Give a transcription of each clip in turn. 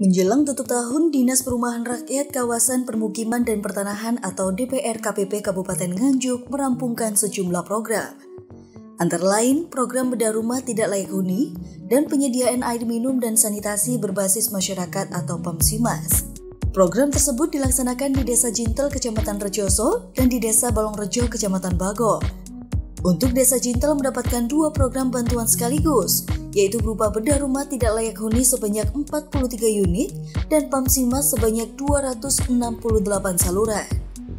Menjelang tutup tahun, Dinas Perumahan Rakyat Kawasan Permukiman dan Pertanahan atau DPR KPP Kabupaten Nganjuk merampungkan sejumlah program. Antara lain, program bedah rumah tidak layak huni dan penyediaan air minum dan sanitasi berbasis masyarakat atau PAMSIMAS. Program tersebut dilaksanakan di Desa Jintel, Kecamatan Rejoso, dan di Desa Balongrejo, Kecamatan Bagong. Untuk Desa Jintel mendapatkan 2 program bantuan sekaligus, yaitu berupa bedah rumah tidak layak huni sebanyak 43 unit dan PAMSIMAS sebanyak 268 saluran.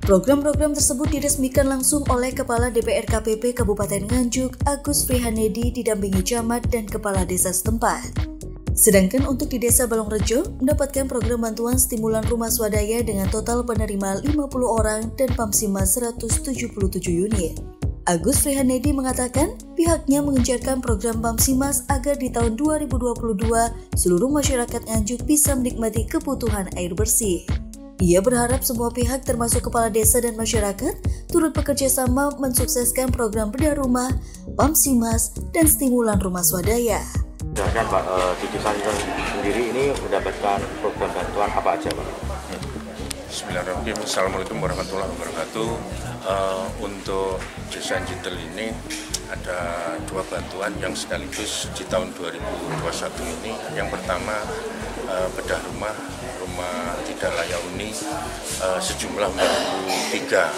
Program-program tersebut diresmikan langsung oleh Kepala DPR KPP Kabupaten Nganjuk, Agus Frihanedi, didampingi camat dan kepala desa setempat. Sedangkan untuk di Desa Balongrejo mendapatkan program bantuan stimulan rumah swadaya dengan total penerima 50 orang dan PAMSIMAS 177 unit. Agus Frihanedi mengatakan pihaknya mengencarkan program PAMSIMAS agar di tahun 2022 seluruh masyarakat Nganjuk bisa menikmati kebutuhan air bersih. Ia berharap semua pihak termasuk kepala desa dan masyarakat turut bekerja sama mensukseskan program bedah rumah, PAMSIMAS, dan stimulan rumah swadaya. Kan Pak, di desa sendiri ini mendapatkan program bantuan apa aja Pak? Bismillahirrahmanirrahim. Assalamualaikum warahmatullahi wabarakatuh. Untuk Desa Jintel ini ada 2 bantuan yang sekaligus di tahun 2021 ini. Yang pertama bedah rumah tidak layak huni sejumlah 43.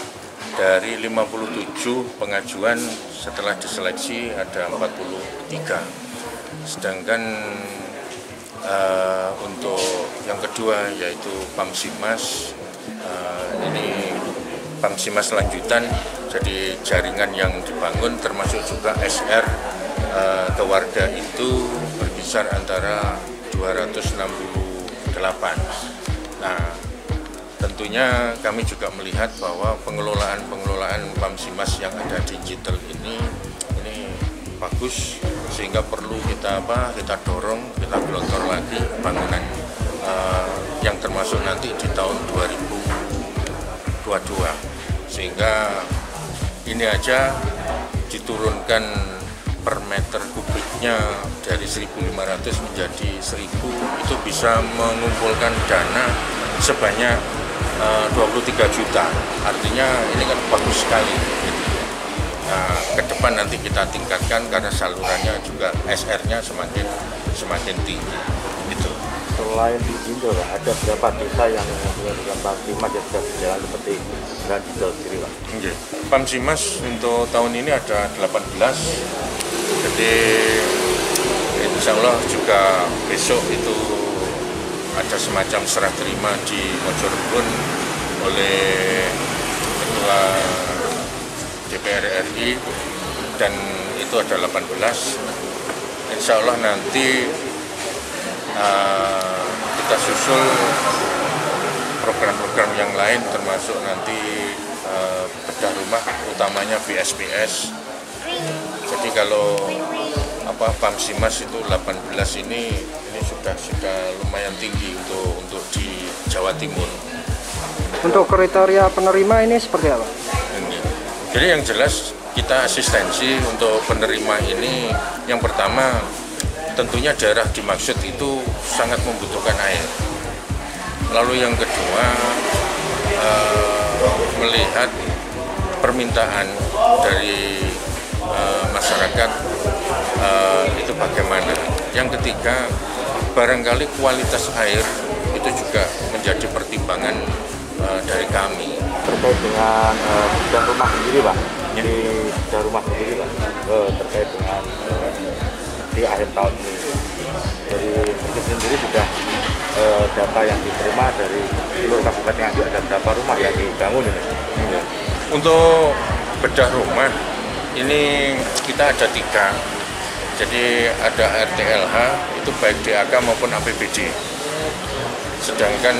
Dari 57 pengajuan setelah diseleksi ada 43. Sedangkan untuk yang kedua yaitu PAMSIMAS, ini PAMSIMAS lanjutan, jadi jaringan yang dibangun termasuk juga SR ke warga itu berkisar antara 268. Nah, tentunya kami juga melihat bahwa pengelolaan PAMSIMAS yang ada di Jintel ini bagus, sehingga perlu kita dorong, kita gelontor lagi bangunan yang termasuk nanti di tahun 2022, sehingga ini aja diturunkan per meter kubiknya dari 1.500 menjadi 1.000, itu bisa mengumpulkan dana sebanyak 23 juta. Artinya ini kan bagus sekali. Nah, ke depan nanti kita tingkatkan karena salurannya juga SR-nya semakin tinggi. Gitu. Selain di Jintel, ada berapa desa yang punya program PAMSIMAS yang sudah berjalan seperti Desa Jintel sendiri Pak? PAMSIMAS untuk tahun ini ada 18. Jadi insya Allah juga besok itu ada semacam serah terima di Mojorebon oleh Ketua DPR RI, dan itu ada 18. Insya Allah nanti kita susul program-program yang lain, termasuk nanti bedah rumah, utamanya BSPS. Jadi kalau PAMSIMAS itu 18 ini sudah lumayan tinggi untuk di Jawa Timur. Untuk kriteria penerima ini seperti apa? Jadi yang jelas kita asistensi untuk penerima ini, yang pertama tentunya daerah dimaksud itu sangat membutuhkan air. Lalu yang kedua melihat permintaan dari masyarakat itu bagaimana. Yang ketiga barangkali kualitas air itu juga menjadi pertimbangan dari kami. Terkait dengan bedah rumah sendiri Pak, di bedah rumah sendiri Pak, terkait dengan di akhir tahun ini, dari Nganjuk sendiri sudah data yang diterima dari seluruh kabupaten Nganjuk, ada berapa rumah yang dibangun ini? Untuk bedah rumah ini kita ada 3. Jadi ada RTLH, itu baik DAK maupun APBD. Sedangkan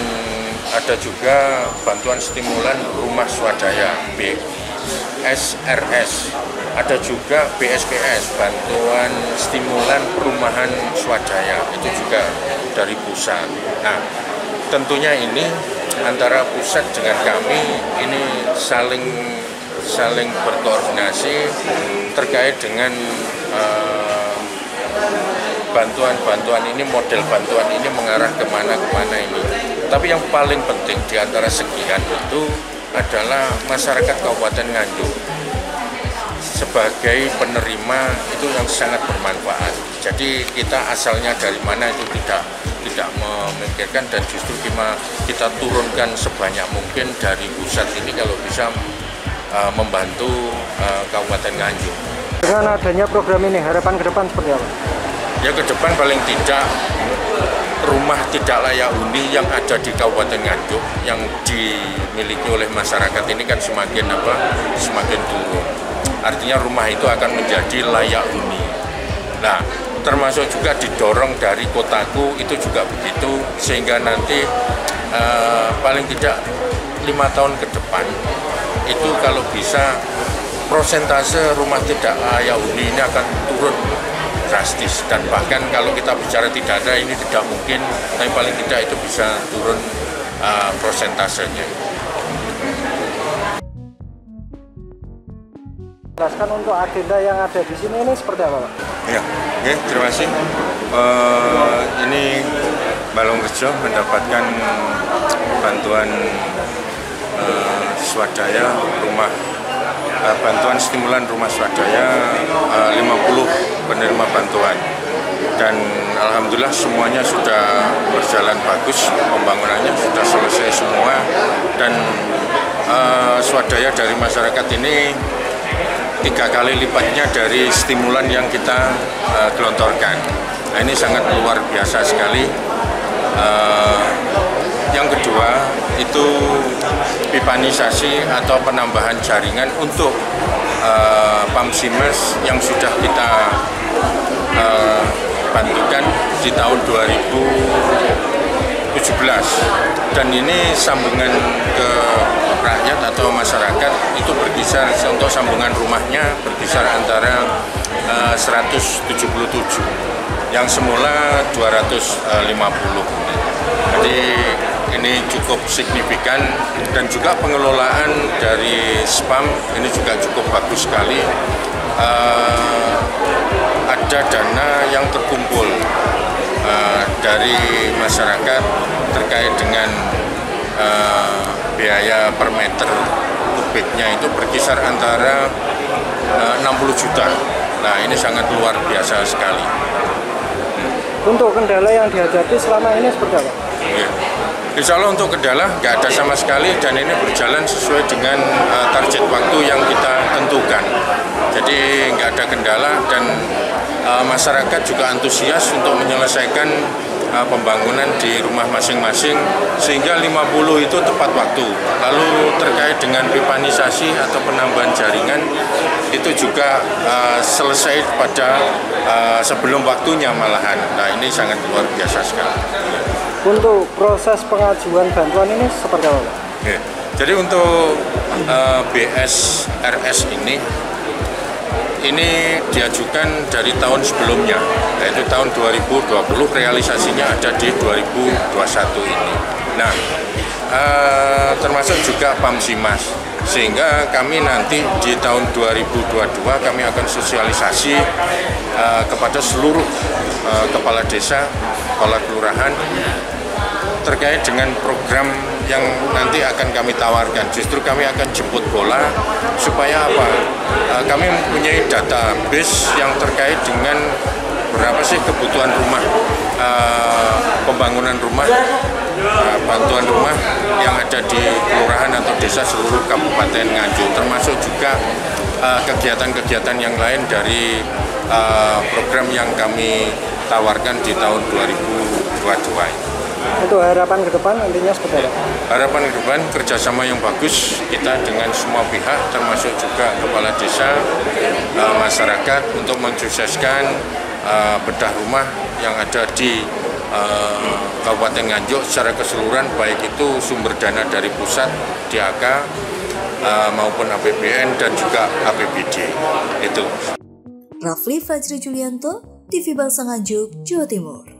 ada juga bantuan stimulan rumah swadaya BSRS, ada juga BSPS, bantuan stimulan perumahan swadaya, itu juga dari pusat. Nah, tentunya ini antara pusat dengan kami ini saling berkoordinasi terkait dengan bantuan ini, model bantuan ini mengarah kemana ini. Tapi yang paling penting di antara sekian itu adalah masyarakat Kabupaten Nganjuk sebagai penerima itu yang sangat bermanfaat. Jadi kita asalnya dari mana itu tidak memikirkan, dan justru kita turunkan sebanyak mungkin dari pusat ini kalau bisa membantu Kabupaten Nganjuk. Dengan adanya program ini, harapan ke depan seperti apa? Ya, ke depan paling tidak rumah tidak layak huni yang ada di Kabupaten Nganjuk yang dimiliki oleh masyarakat ini kan semakin turun. Artinya rumah itu akan menjadi layak huni. Nah, termasuk juga didorong dari kotaku itu juga begitu, sehingga nanti paling tidak 5 tahun ke depan itu kalau bisa prosentase rumah tidak layak huni ini akan turun drastis, dan bahkan kalau kita bicara tidak ada ini tidak mungkin, tapi paling tidak itu bisa turun prosentasenya. Jelaskan untuk agenda yang ada di sini ini seperti apa, Pak? Ya, oke, terima kasih. Ini Balongrejo mendapatkan bantuan swadaya rumah, bantuan stimulan rumah swadaya 50 penerima bantuan, dan alhamdulillah semuanya sudah berjalan bagus, pembangunannya sudah selesai semua, dan swadaya dari masyarakat ini 3 kali lipatnya dari stimulan yang kita gelontorkan. Nah, ini sangat luar biasa sekali. Yang kedua itu pipanisasi atau penambahan jaringan untuk Pamsimas yang sudah kita bantukan di tahun 2017, dan ini sambungan ke rakyat atau masyarakat itu berkisar untuk sambungan rumahnya berkisar antara 177 yang semula 250. Jadi ini cukup signifikan, dan juga pengelolaan dari SPAM ini juga cukup bagus sekali. Ada dana yang terkumpul dari masyarakat terkait dengan biaya per meter kubiknya itu berkisar antara 60 juta. Nah, ini sangat luar biasa sekali. Untuk kendala yang dihadapi selama ini seperti apa? Ya. Insya Allah untuk kendala nggak ada sama sekali, dan ini berjalan sesuai dengan target waktu yang kita tentukan. Jadi nggak ada kendala, dan masyarakat juga antusias untuk menyelesaikan pembangunan di rumah masing-masing, sehingga 50 itu tepat waktu. Lalu terkait dengan pipanisasi atau penambahan jaringan itu juga selesai pada sebelum waktunya malahan. Nah, ini sangat luar biasa sekali. Untuk proses pengajuan bantuan ini seperti apa, Pak? Ya. Jadi untuk BSRS ini diajukan dari tahun sebelumnya, yaitu tahun 2020, realisasinya ada di 2021 ini. Nah, termasuk juga Pamsimas, sehingga kami nanti di tahun 2022 kami akan sosialisasi kepada seluruh kepala desa, kepala kelurahan terkait dengan program yang nanti akan kami tawarkan. Justru kami akan jemput bola supaya apa? Kami mempunyai database yang terkait dengan berapa sih kebutuhan rumah, pembangunan rumah, bantuan rumah yang ada di kelurahan atau desa seluruh Kabupaten Nganjuk, termasuk juga kegiatan-kegiatan yang lain dari program yang kami tawarkan di tahun 2022. Untuk harapan ke depan nantinya seperti apa? Harapan ke depan kerjasama yang bagus kita dengan semua pihak, termasuk juga kepala desa, masyarakat, untuk mensukseskan bedah rumah yang ada di Kabupaten Nganjuk secara keseluruhan, baik itu sumber dana dari pusat, DAK, maupun APBN dan juga APBD. Itu. Rafli Fajri Julianto, TV Balsa Nganjuk, Jawa Timur.